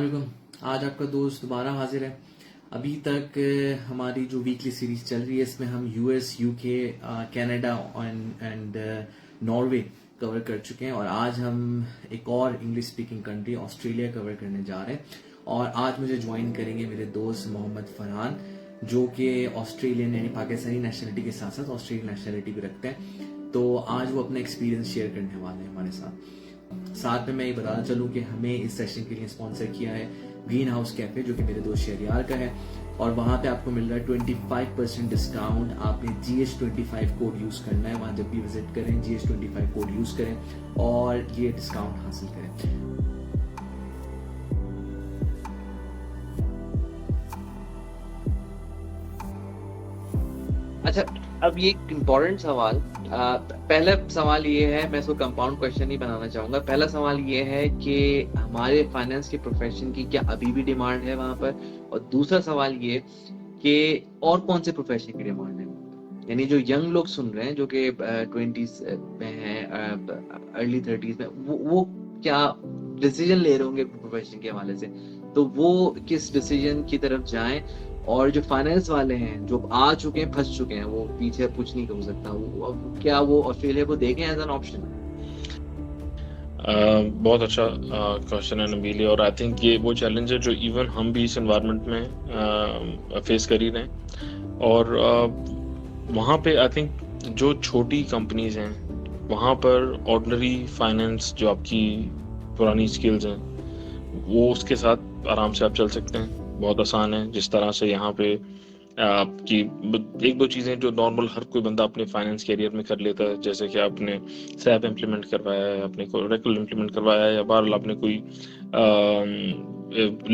अस्सलामुअलैकुम। आज आपका दोस्त दोबारा हाजिर है। अभी तक हमारी जो वीकली सीरीज चल रही है इसमें हम US, UK, Canada and Norway cover कर चुके हैं और आज हम एक और English speaking country Australia cover करने जा रहे हैं। और आज मुझे ज्वाइन करेंगे मेरे दोस्त मोहम्मद फरहान, जो कि ऑस्ट्रेलियन यानी पाकिस्तानी नेशनलिटी के साथ साथ ऑस्ट्रेलियन नेशनलिटी भी रखते हैं। तो आज वो अपना एक्सपीरियंस शेयर करने वाले हैं हमारे साथ में मैं ये बताना चलूँ कि हमें इस सेशन के लिए स्पॉन्सर किया है ग्रीन हाउस कैफे, जो कि मेरे दोस्त शहरियार का है। और वहाँ पे आपको मिल रहा है 25% डिस्काउंट। आपने GH25 कोड यूज करना है, वहाँ जब भी विजिट करें GH25 कोड यूज करें और ये डिस्काउंट हासिल करें। अच्छा, अब ये एक इम्पोर्टेंट सवाल, पहला सवाल ये है, मैं इसको कंपाउंड क्वेश्चन नहीं बनाना चाहूंगा। पहला सवाल ये है कि हमारे फाइनेंस के प्रोफेशन की क्या अभी भी डिमांड है वहां पर, और दूसरा सवाल ये कि और कौन से प्रोफेशन की डिमांड है, यानी जो यंग लोग सुन रहे हैं जो कि 20s में हैं, अर्ली 30s में, वो क्या डिसीजन ले रहे होंगे प्रोफेशन के हवाले से, तो वो किस डिसीजन की तरफ जाएं। और जो फाइनेंस वाले हैं जो आ चुके हैं, फंस चुके हैं, वो पीछे कुछ नहीं कर सकता, वो क्या वो ऑस्ट्रेलिया को देखें एज एन ऑप्शन? बहुत अच्छा क्वेश्चन है नबीली, और आई थिंक ये वो चैलेंज है जो इवन हम भी इस एनवायरनमेंट में फेस कर ही रहे हैं। और वहाँ पे आई थिंक जो छोटी कंपनीज हैं वहाँ पर ऑर्डिनरी फाइनेंस जो आपकी पुरानी स्किल्स हैं वो उसके साथ आराम से आप चल सकते हैं, बहुत आसान है। जिस तरह से यहाँ पे आपकी एक दो चीज़ें जो नॉर्मल हर कोई बंदा अपने फाइनेंस कैरियर में कर लेता है, जैसे कि आपने सैप इम्प्लीमेंट करवाया है, आपने कोई ओरेकल इम्प्लीमेंट करवाया है, या बहरहाल आपने कोई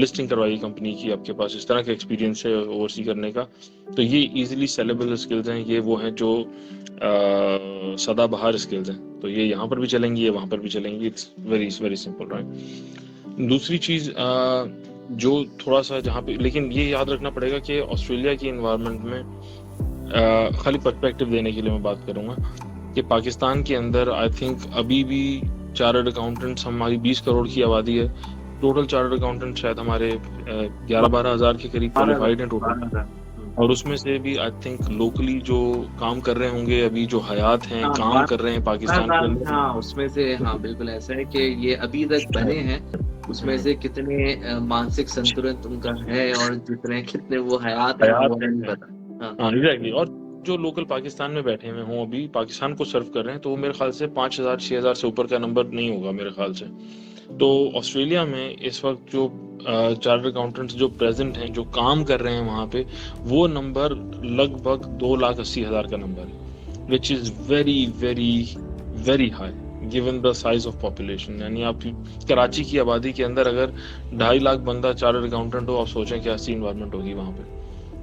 लिस्टिंग करवाई कंपनी की, आपके पास इस तरह का एक्सपीरियंस है ओवरसी करने का, तो ये इजीली सेलेबल स्किल्स हैं। ये वो हैं जो सदाबहार स्किल्स हैं, तो ये यहाँ पर भी चलेंगी, ये वहाँ पर भी चलेंगी। It's very very simple, right. दूसरी चीज़ जो थोड़ा सा जहाँ पे, लेकिन ये याद रखना पड़ेगा कि ऑस्ट्रेलिया की एनवायरनमेंट में खाली पर्सपेक्टिव देने के लिए मैं बात करूँगा कि पाकिस्तान के अंदर आई थिंक अभी भी चार्टर्ड अकाउंटेंट्स, हमारी 20 करोड़ की आबादी है, टोटल चार्टर्ड अकाउंटेंट शायद हमारे 11-12 हज़ार के करीब क्वालिफाइड हैं टोटल, और उसमें से भी आई थिंक लोकली जो काम कर रहे होंगे अभी, जो हयात हैं, काम कर रहे हैं पाकिस्तान के अंदर, हाँ उसमें से, हाँ बिल्कुल ऐसा है कि ये अभी तक बने हैं, उसमें से कितने मानसिक संतुलन उनका है और कितने वो हयात है वो नहीं पता। हाँ एग्जैक्टली। और जो लोकल पाकिस्तान में बैठे हुए हों, अभी पाकिस्तान को सर्व कर रहे हैं, तो वो मेरे ख्याल से 5,000-6,000 से ऊपर का नंबर नहीं होगा मेरे ख्याल से। तो ऑस्ट्रेलिया में इस वक्त जो चार्टर्ड अकाउंटेंट्स जो प्रेजेंट हैं, जो काम कर रहे हैं वहाँ पे, वो नंबर लगभग 2,80,000 का नंबर है, which is very very very high given the size of population. यानी आप कराची की आबादी के अंदर अगर 2.5 लाख बंदा चार्टर्ड अकाउंटेंट हो, आप सोचें क्या सी इन्वायरमेंट होगी वहाँ पे।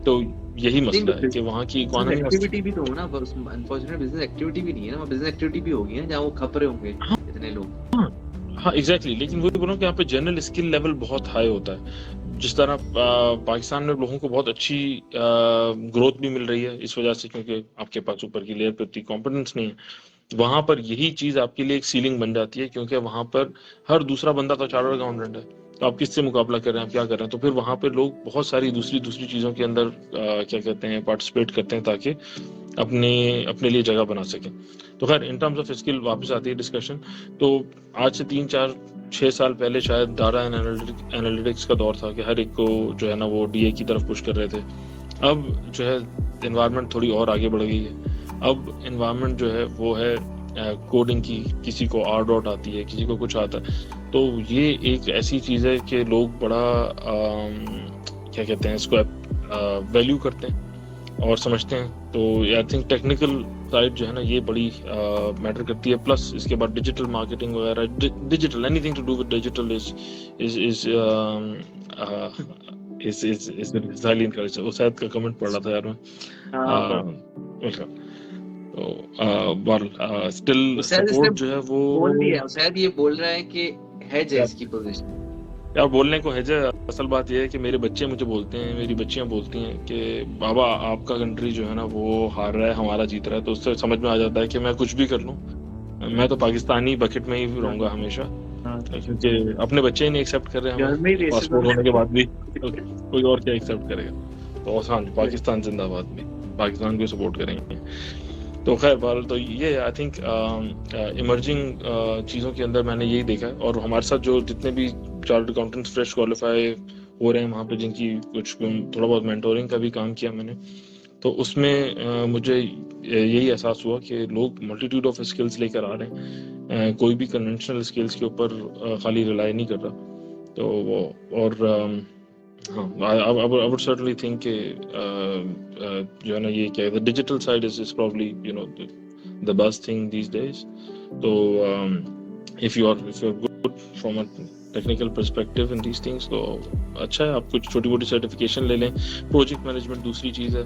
तो यही मसला है कि वहाँ की इकोनॉमी एक्टिविटी भी तो हो ना, पर उसमें अनफॉर्चुनेट बिजनेस एक्टिविटी भी नहीं है ना, बिजनेस एक्टिविटी भी होगी ना जहाँ वो खप रहे होंगे इतने लोग। हाँ एग्जैक्टली। लेकिन वही बोल रहा हूँ कि यहाँ पे जनरल स्किल लेवल बहुत हाई होता है। जिस तरह पाकिस्तान में लोगों को बहुत अच्छी ग्रोथ भी मिल रही है इस वजह से, क्योंकि आपके पास ऊपर की लेयर पे उतनी कॉम्पिटेंस नहीं है, वहां पर यही चीज आपके लिए एक सीलिंग बन जाती है, क्योंकि वहां पर हर दूसरा बंदा तो चार्टर्ड अकाउंटेंट है, तो आप किससे मुकाबला कर रहे हैं, आप क्या कर रहे हैं। तो फिर वहां पर लोग बहुत सारी दूसरी चीजों के अंदर क्या कहते हैं, पार्टिसिपेट करते हैं ताकि अपने लिए जगह बना सकें। तो खैर इन टर्म्स ऑफ स्किल वापस आती है डिस्कशन, तो आज से 3-4-6 साल पहले शायद डाटा एनालिटिक्स का दौर था कि हर एक को जो है ना वो DA की तरफ पुश कर रहे थे। अब जो है एनवायरनमेंट थोड़ी और आगे बढ़ गई है। अब एनवायरनमेंट जो है वो है कोडिंग की, किसी को R आती है, किसी को कुछ आता है। तो ये एक ऐसी चीज़ है कि लोग बड़ा क्या कहते हैं इसको वैल्यू करते हैं और समझते हैं। तो आई थिंक टेक्निकल साइड जो है ना ये बड़ी मैटर करती है। प्लस इसके बाद डिजिटल मार्केटिंग वगैरह, digital anything to do with digital is highly encourage. वो शायद का कमेंट पढ़ रहा था यार मैं। तो स्टिल सपोर्ट जो है वो बोल दिया शायद, ये बोल रहा है कि हेज है इसकी पोजीशन। यार बोलने को है, असल बात यह है कि मेरे बच्चे मुझे बोलते हैं, मेरी बच्चियां बोलती हैं कि बाबा आपका कंट्री जो है ना वो हार रहा है, हमारा जीत रहा है। तो उससे समझ में आ जाता है कि मैं कुछ भी कर लूं, मैं तो पाकिस्तानी बकेट में ही रहूंगा हमेशा। हाँ क्योंकि अपने बच्चे ही नहीं एक्सेप्ट कर रहे घर हमें में ही रेसिज्म पासपोर्ट होने के बाद भी, तो कोई और क्या एक्सेप्ट करेगा। तो आसान, पाकिस्तान जिंदाबाद भी, पाकिस्तान को सपोर्ट करेंगे। तो खैर बहरहाल, तो ये आई थिंक इमर्जिंग चीज़ों के अंदर मैंने यही देखा है। और हमारे साथ जो जितने भी चार्टर्ड अकाउंटेंट्स फ्रेश क्वालिफाई हो रहे हैं वहाँ पे, जिनकी कुछ थोड़ा बहुत मेंटोरिंग का भी काम किया मैंने, तो उसमें मुझे यही एहसास हुआ कि लोग मल्टीट्यूड ऑफ स्किल्स लेकर आ रहे हैं। कोई भी कन्वेंशनल स्किल्स के ऊपर खाली रिलाई नहीं कर रहा। तो वो और हाँ, I would certainly think कि जो है ना, ये क्या है, the digital side is probably the best thing these days. तो if you're good from a technical perspective in these things, तो अच्छा है, आप कुछ छोटी मोटी सर्टिफिकेशन ले लें। प्रोजेक्ट मैनेजमेंट दूसरी चीज़ है,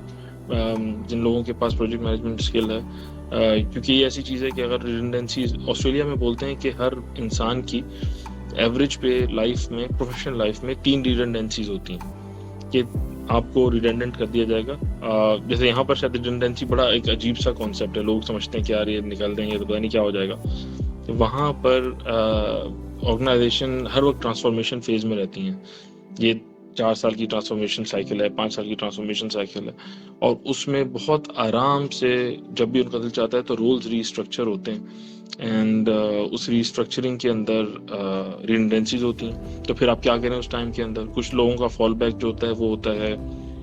जिन लोगों के पास प्रोजेक्ट मैनेजमेंट स्किल है, क्योंकि ये ऐसी चीज़ है कि अगर रिडंडेंसीज, ऑस्ट्रेलिया में बोलते हैं कि हर इंसान की एवरेज पे लाइफ में, प्रोफेशनल लाइफ में 3 रिडंडेंसीज होती हैं कि आपको रिडंडेंट कर दिया जाएगा। जैसे यहाँ पर शायद रिडंडेंसी बड़ा एक अजीब सा कॉन्सेप्ट है, लोग समझते हैं कि यार ये निकाल देंगे तो पता नहीं क्या हो जाएगा। तो वहाँ पर ऑर्गेनाइजेशन हर वक्त ट्रांसफॉर्मेशन फेज में रहती हैं। ये 4 साल की ट्रांसफॉर्मेशन साइकिल है, 5 साल की ट्रांसफॉर्मेशन साइकिल है, और उसमें बहुत आराम से जब भी उनका दिल चाहता है तो रोल्स रीस्ट्रक्चर होते हैं, एंड उस रीस्ट्रक्चरिंग के अंदर रिडंडेंसीज होती हैं। तो फिर आप क्या करें उस टाइम के अंदर? कुछ लोगों का फॉल बैक जो होता है वो होता है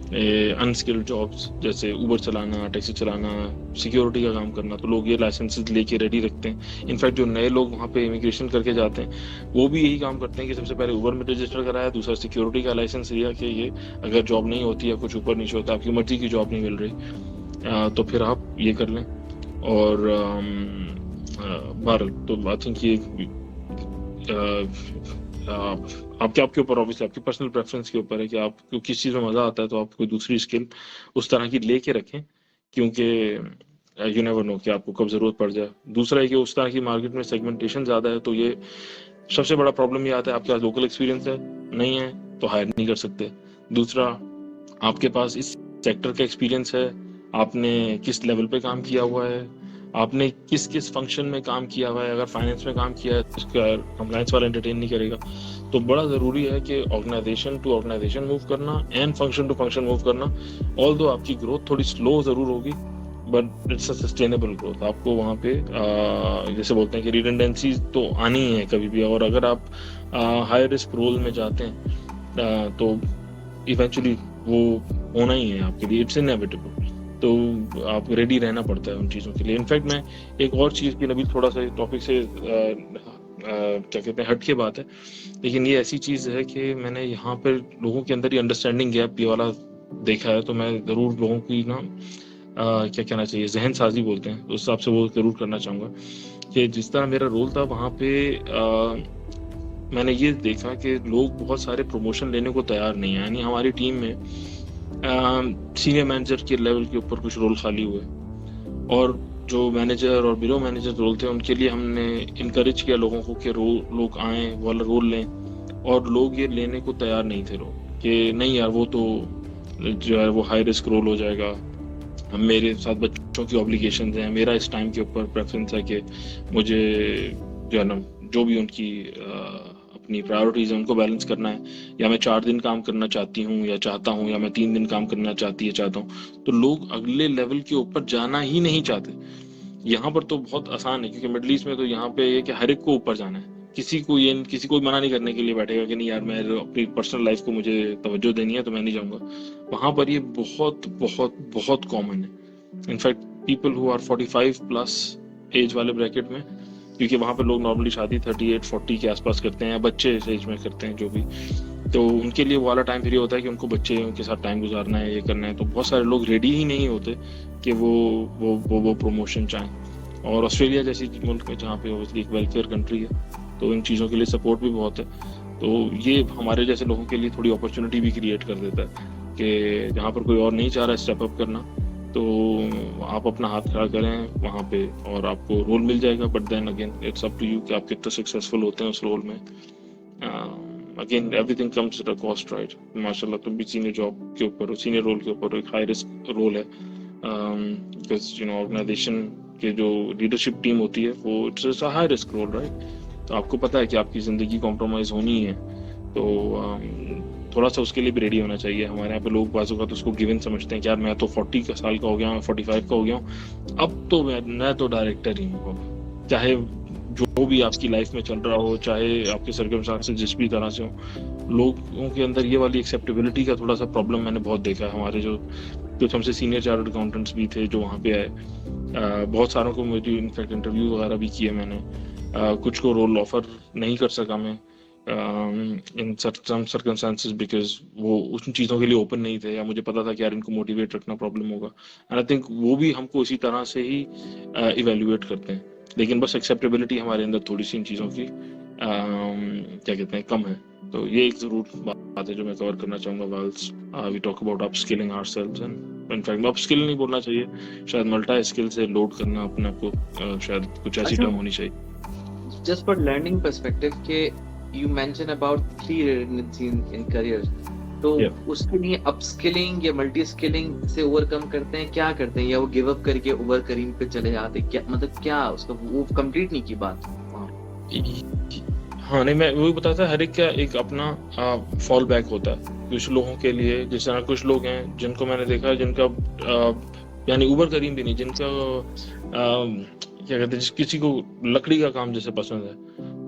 अनस्किल्ड जॉब्स, जैसे उबर चलाना, टैक्सी चलाना, सिक्योरिटी का काम करना। तो लोग ये लाइसेंसेस लेके रेडी रखते हैं। इनफैक्ट जो नए लोग वहाँ पे इमिग्रेशन करके जाते हैं वो भी यही काम करते हैं कि सबसे पहले उबर में रजिस्टर कराया, दूसरा सिक्योरिटी का लाइसेंस लिया कि ये अगर जॉब नहीं होती है, कुछ ऊपर नीचे होता है, आपकी मर्जी की जॉब नहीं मिल रही, तो फिर आप ये कर लें। और बहरहाल तो आई थिंक ये आपके ऊपर, ऑब्वियसली आपकी पर्सनल प्रेफरेंस के ऊपर है कि आपको किस चीज़ में मज़ा आता है, तो आप कोई दूसरी स्किल उस तरह की लेके रखें, क्योंकि यू नेवर नो कि आपको कब ज़रूरत पड़ जाए। दूसरा है कि उस तरह की मार्केट में सेगमेंटेशन ज़्यादा है, तो ये सबसे बड़ा प्रॉब्लम ये आता है, आपके पास लोकल एक्सपीरियंस है नहीं है तो हायर नहीं कर सकते। दूसरा, आपके पास इस सेक्टर का एक्सपीरियंस है, आपने किस लेवल पे काम किया हुआ है, आपने किस किस फंक्शन में काम किया हुआ है। अगर फाइनेंस में काम किया है तो उसका कंप्लायंस वाला एंटरटेन नहीं करेगा। तो बड़ा ज़रूरी है कि ऑर्गेनाइजेशन टू ऑर्गेनाइजेशन मूव करना and function to function move करना। ऑल्दो आपकी ग्रोथ थोड़ी स्लो ज़रूर होगी, but it's a sustainable growth. आपको वहाँ पे जैसे बोलते हैं कि रिडंडेंसीज तो आनी ही है कभी भी, और अगर आप हाई रिस्क रोल में जाते हैं तो इवेंचुअली वो होना ही है आपके लिए, इट्स इनएविटेबल। तो आप रेडी रहना पड़ता है उन चीज़ों के लिए। इनफैक्ट मैं एक और चीज़ की, नबील थोड़ा सा टॉपिक से क्या कहते हैं हट के बात है, लेकिन ये ऐसी चीज़ है कि मैंने यहाँ पर लोगों के अंदर ये अंडरस्टैंडिंग गैप ये वाला देखा है। तो मैं ज़रूर लोगों की ना क्या कहना चाहिए, जहन साजी बोलते हैं, उस हिसाब से वो ज़रूर करना चाहूँगा कि जिस तरह मेरा रोल था वहाँ पे मैंने ये देखा कि लोग बहुत सारे प्रमोशन लेने को तैयार नहीं है। यानी हमारी टीम में सीनियर मैनेजर के लेवल के ऊपर कुछ रोल खाली हुए, और जो मैनेजर और ब्यूरो मैनेजर रोल थे उनके लिए हमने इनकरेज किया लोगों को कि लोग आएँ वाला रोल लें, और लोग ये लेने को तैयार नहीं थे लोग कि नहीं यार वो तो जो है वो हाई रिस्क रोल हो जाएगा, मेरे साथ बच्चों की ऑब्लिगेशंस हैं, मेरा इस टाइम के ऊपर प्रेफरेंस है कि मुझे जो है ना जो भी उनकी अपनी प्रायोरिटीज है उनको बैलेंस करना है, या मैं 4 दिन काम करना चाहती हूँ या चाहता हूँ, या मैं 3 दिन काम करना चाहता हूँ। तो लोग अगले लेवल के ऊपर जाना ही नहीं चाहते। यहाँ पर तो बहुत आसान है, क्योंकि मिडिल ईस्ट में तो यहाँ पे ये कि हर एक को ऊपर जाना है, किसी को मना नहीं करने के लिए बैठेगा कि नहीं यार मैं अपनी पर्सनल लाइफ को मुझे तवज्जो देनी है तो मैं नहीं जाऊँगा। वहाँ पर ये बहुत बहुत बहुत कॉमन है। In fact people who are 45 plus age वाले ब्रैकेट में, क्योंकि वहाँ पर लोग नॉर्मली शादी 38-40 के आसपास करते हैं, या बच्चे इस एज में करते हैं जो भी, तो उनके लिए वो वाला टाइम फिर होता है कि उनको बच्चे उनके साथ टाइम गुजारना है, ये करना है। तो बहुत सारे लोग रेडी ही नहीं होते कि वो प्रमोशन चाहें। और ऑस्ट्रेलिया जैसी मुल्क में जहाँ पे ऑब्वियसली एक वेलफेयर कंट्री है, तो इन चीज़ों के लिए सपोर्ट भी बहुत है। तो ये हमारे जैसे लोगों के लिए थोड़ी अपॉर्चुनिटी भी क्रिएट कर देता है कि जहाँ पर कोई और नहीं चाह रहा स्टेप अप करना, तो आप अपना हाथ खड़ा करें वहाँ पे और आपको रोल मिल जाएगा। But then again it's up to you कि आप कितना सक्सेसफुल होते हैं उस रोल में। Again everything comes at a cost, right. माशाल्लाह तुम भी सीनियर जॉब के ऊपर, सीनियर रोल के ऊपर एक हाई रिस्क रोल है, बिकॉज ऑर्गेनाइजेशन के जो लीडरशिप टीम होती है वो it's a high risk role, right. तो आपको पता है कि आपकी ज़िंदगी कॉम्प्रोमाइज़ होनी है, तो थोड़ा सा उसके लिए भी रेडी होना चाहिए। हमारे यहाँ पे लोग बाजू का तो उसको गिवन समझते हैं कि यार मैं तो 40 साल का हो गया हूँ, 45 का हो गया हूँ, अब तो मैं तो डायरेक्टर ही हूँ। चाहे जो भी आपकी लाइफ में चल रहा हो, चाहे आपके सर्कमस्टांसेस जिस भी तरह से हो, लोगों के अंदर ये वाली एक्सेप्टेबिलिटी का थोड़ा सा प्रॉब्लम मैंने बहुत देखा है। हमारे जो कुछ हमसे सीनियर चार्टर्ड अकाउंटेंट्स भी थे जो वहाँ पे आए, बहुत सारों को मेरी इनफैक्ट इंटरव्यू वगैरह भी किए मैंने, कुछ को रोल ऑफर नहीं कर सका मैं इन सम सर्कमस्टांसेस बिकॉज वो उन चीज़ों के लिए ओपन नहीं थे, या मुझे पता था कि यार इनको मोटिवेट रखना प्रॉब्लम होगा। एंड आई थिंक वो भी हमको इसी तरह से ही इवेल्युएट करते हैं, लेकिन बस एक्सेप्टेबिलिटी हमारे अंदर थोड़ी सी इन चीज़ों की क्या कहते हैं कम है। तो ये एक ज़रूर बात है जो मैं कवर करना चाहूँगा। While we talk about upskilling ourselves, and in fact upskill नहीं बोलना चाहिए, शायद मल्टी स्किल से लोड करना अपने आप को, शायद कुछ ऐसी टर्म होनी चाहिए। Just for learning perspective के you mentioned about 3 redundancy in career, तो उसके लिए अपस्किलिंग या मल्टी स्किलिंग से ओवरकम करते हैं, क्या करते हैं, या वो गिव अप करके ओवर करीम पे चले जाते हैं, क्या मतलब क्या उसका वो कंप्लीट नहीं की बात। हाँ नहीं, मैं वही बताता था, हर एक का एक अपना फॉल बैक होता है। कुछ लोगों के लिए, जिस तरह कुछ लोग हैं जिनको मैंने देखा है जिनका यानी उबर करीम भी नहीं, जिनका क्या कहते हैं, किसी को लकड़ी का काम जैसे पसंद है,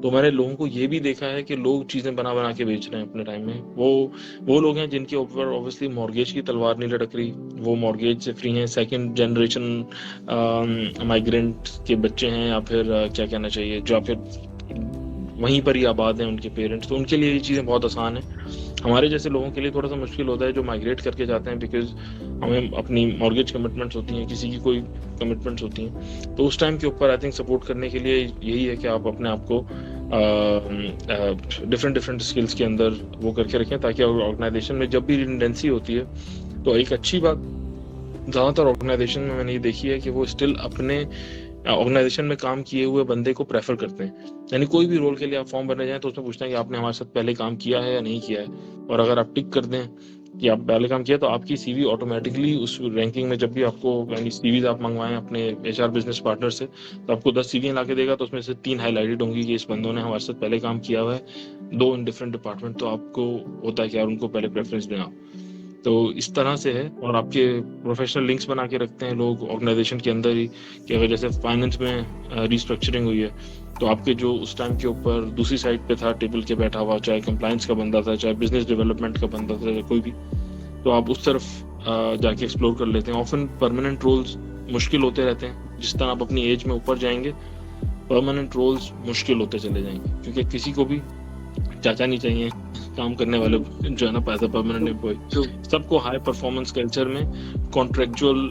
तो मैंने लोगों को ये भी देखा है कि लोग चीजें बना बना के बेच रहे हैं अपने टाइम में। वो लोग हैं जिनके ऊपर ऑब्वियसली मॉर्गेज की तलवार नहीं लटक रही, वो मॉर्गेज से फ्री हैं, सेकंड जनरेशन माइग्रेंट के बच्चे हैं, या फिर क्या कहना चाहिए, जो फिर वहीं पर ही आबाद हैं उनके पेरेंट्स, तो उनके लिए ये चीज़ें बहुत आसान है। हमारे जैसे लोगों के लिए थोड़ा सा मुश्किल होता है जो माइग्रेट करके जाते हैं, बिकॉज हमें अपनी मॉर्गेज कमिटमेंट्स होती हैं, किसी की कोई कमिटमेंट्स होती हैं, तो उस टाइम के ऊपर आई थिंक सपोर्ट करने के लिए यही है कि आप अपने आप को डिफरेंट स्किल्स के अंदर वो करके रखें, ताकि ऑर्गेनाइजेशन में जब भी रिडंडेंसी होती है, तो एक अच्छी बात ज़्यादातर ऑर्गेनाइजेशन में मैंने ये देखी है कि वो स्टिल अपने ऑर्गेनाइजेशन में काम किए हुए बंदे को प्रेफर करते हैं। यानी कोई भी रोल के लिए आप फॉर्म भरने जाएं तो उसमें पूछते हैं कि आपने हमारे साथ पहले काम किया है या नहीं किया है, और अगर आप टिक कर दें कि आप पहले काम किया, तो आपकी सीवी ऑटोमेटिकली उस रैंकिंग में, जब भी आपको यानी सीवीज आप मंगवाएं अपने एचआर बिजनेस पार्टनर से, तो आपको 10 सीवी ला के देगा, तो उसमें से 3 हाईलाइटेड होंगी कि इस बंदों ने हमारे साथ पहले काम किया हुआ है, 2 इन डिफरेंट डिपार्टमेंट, तो आपको होता है कि यार उनको पहले प्रेफरेंस देना। तो इस तरह से है, और आपके प्रोफेशनल लिंक्स बना के रखते हैं लोग ऑर्गेनाइजेशन के अंदर ही, कि अगर जैसे फाइनेंस में रिस्ट्रक्चरिंग हुई है, तो आपके जो उस टाइम के ऊपर दूसरी साइड पे था टेबल के बैठा हुआ, चाहे कंप्लायंस का बंदा था, चाहे बिजनेस डेवलपमेंट का बंदा था, कोई भी, तो आप उस तरफ जाके एक्सप्लोर कर लेते हैं। ऑफन परमानेंट रोल्स मुश्किल होते रहते हैं, जिस तरह आप अपनी एज में ऊपर जाएंगे परमानेंट रोल्स मुश्किल होते चले जाएंगे, क्योंकि किसी को भी चाचा नहीं चाहिए काम करने वाले जो है ना, पैसा परमानेंट एम्प्लॉय, सबको हाई परफॉर्मेंस कल्चर में कॉन्ट्रैक्चुअल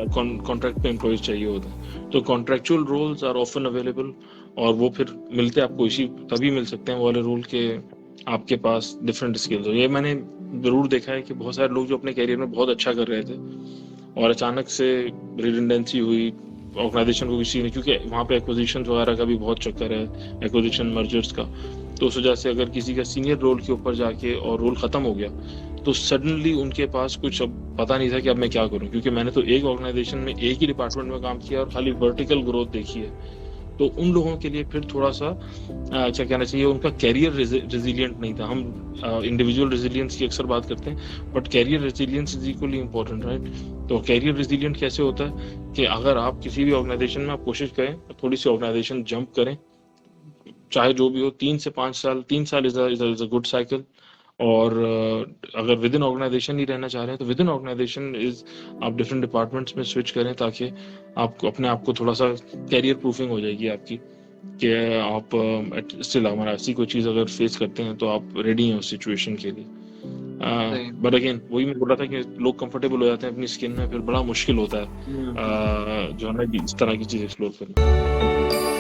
कॉन्ट्रैक्ट पे एम्प्लॉयज चाहिए होता है। तो contractual roles are often available, और वो फिर मिलते आपको इसी तभी मिल सकते हैं वो वाले रोल के आपके पास डिफरेंट स्किल्स हो। ये मैंने जरूर देखा है कि बहुत सारे लोग जो अपने कैरियर में बहुत अच्छा कर रहे थे और अचानक से रिडंडेंसी हुई ऑर्गेनाइजेशन को किसी ने, क्योंकि वहाँ पे एक्विजिशन वगैरह का भी बहुत चक्कर है, एक्विजिशन मर्जर्स का, तो उस वजह से अगर किसी का सीनियर रोल के ऊपर जाके और रोल खत्म हो गया, तो सडनली उनके पास कुछ अब पता नहीं था कि अब मैं क्या करूं, क्योंकि मैंने तो एक ऑर्गेनाइजेशन में एक ही डिपार्टमेंट में काम किया और खाली वर्टिकल ग्रोथ देखी है। तो उन लोगों के लिए फिर थोड़ा सा क्या कहना चाहिए, उनका कैरियर रेजिलियंट नहीं था। हम इंडिविजुअल रेजिलियंस की अक्सर बात करते हैं, but career resilience is equally important, right. तो कैरियर रेजिलियंट कैसे होता है कि अगर आप किसी भी ऑर्गेनाइजेशन में आप कोशिश करें, थोड़ी सी ऑर्गेनाइजेशन जंप करें, चाहे जो भी हो, 3 से 5 साल, 3 साल इज अ गुड साइकिल। और अगर विद इन ऑर्गेनाइजेशन ही रहना चाह रहे हैं, तो विद इन ऑर्गेनाइजेशन इज आप डिफरेंट डिपार्टमेंट्स में स्विच करें, ताकि आपको अपने आप को थोड़ा सा कैरियर प्रूफिंग हो जाएगी आपकी, कि आप स्टिल हमारा ऐसी कोई चीज़ अगर फेस करते हैं तो आप रेडी हैं उस सिचुएशन के लिए। बट अगेन वही मैं बोल रहा था कि लोग कंफर्टेबल हो जाते हैं अपनी स्किन में, फिर बड़ा मुश्किल होता है जो है ना इस तरह की चीज़ एक्सप्लोर करना।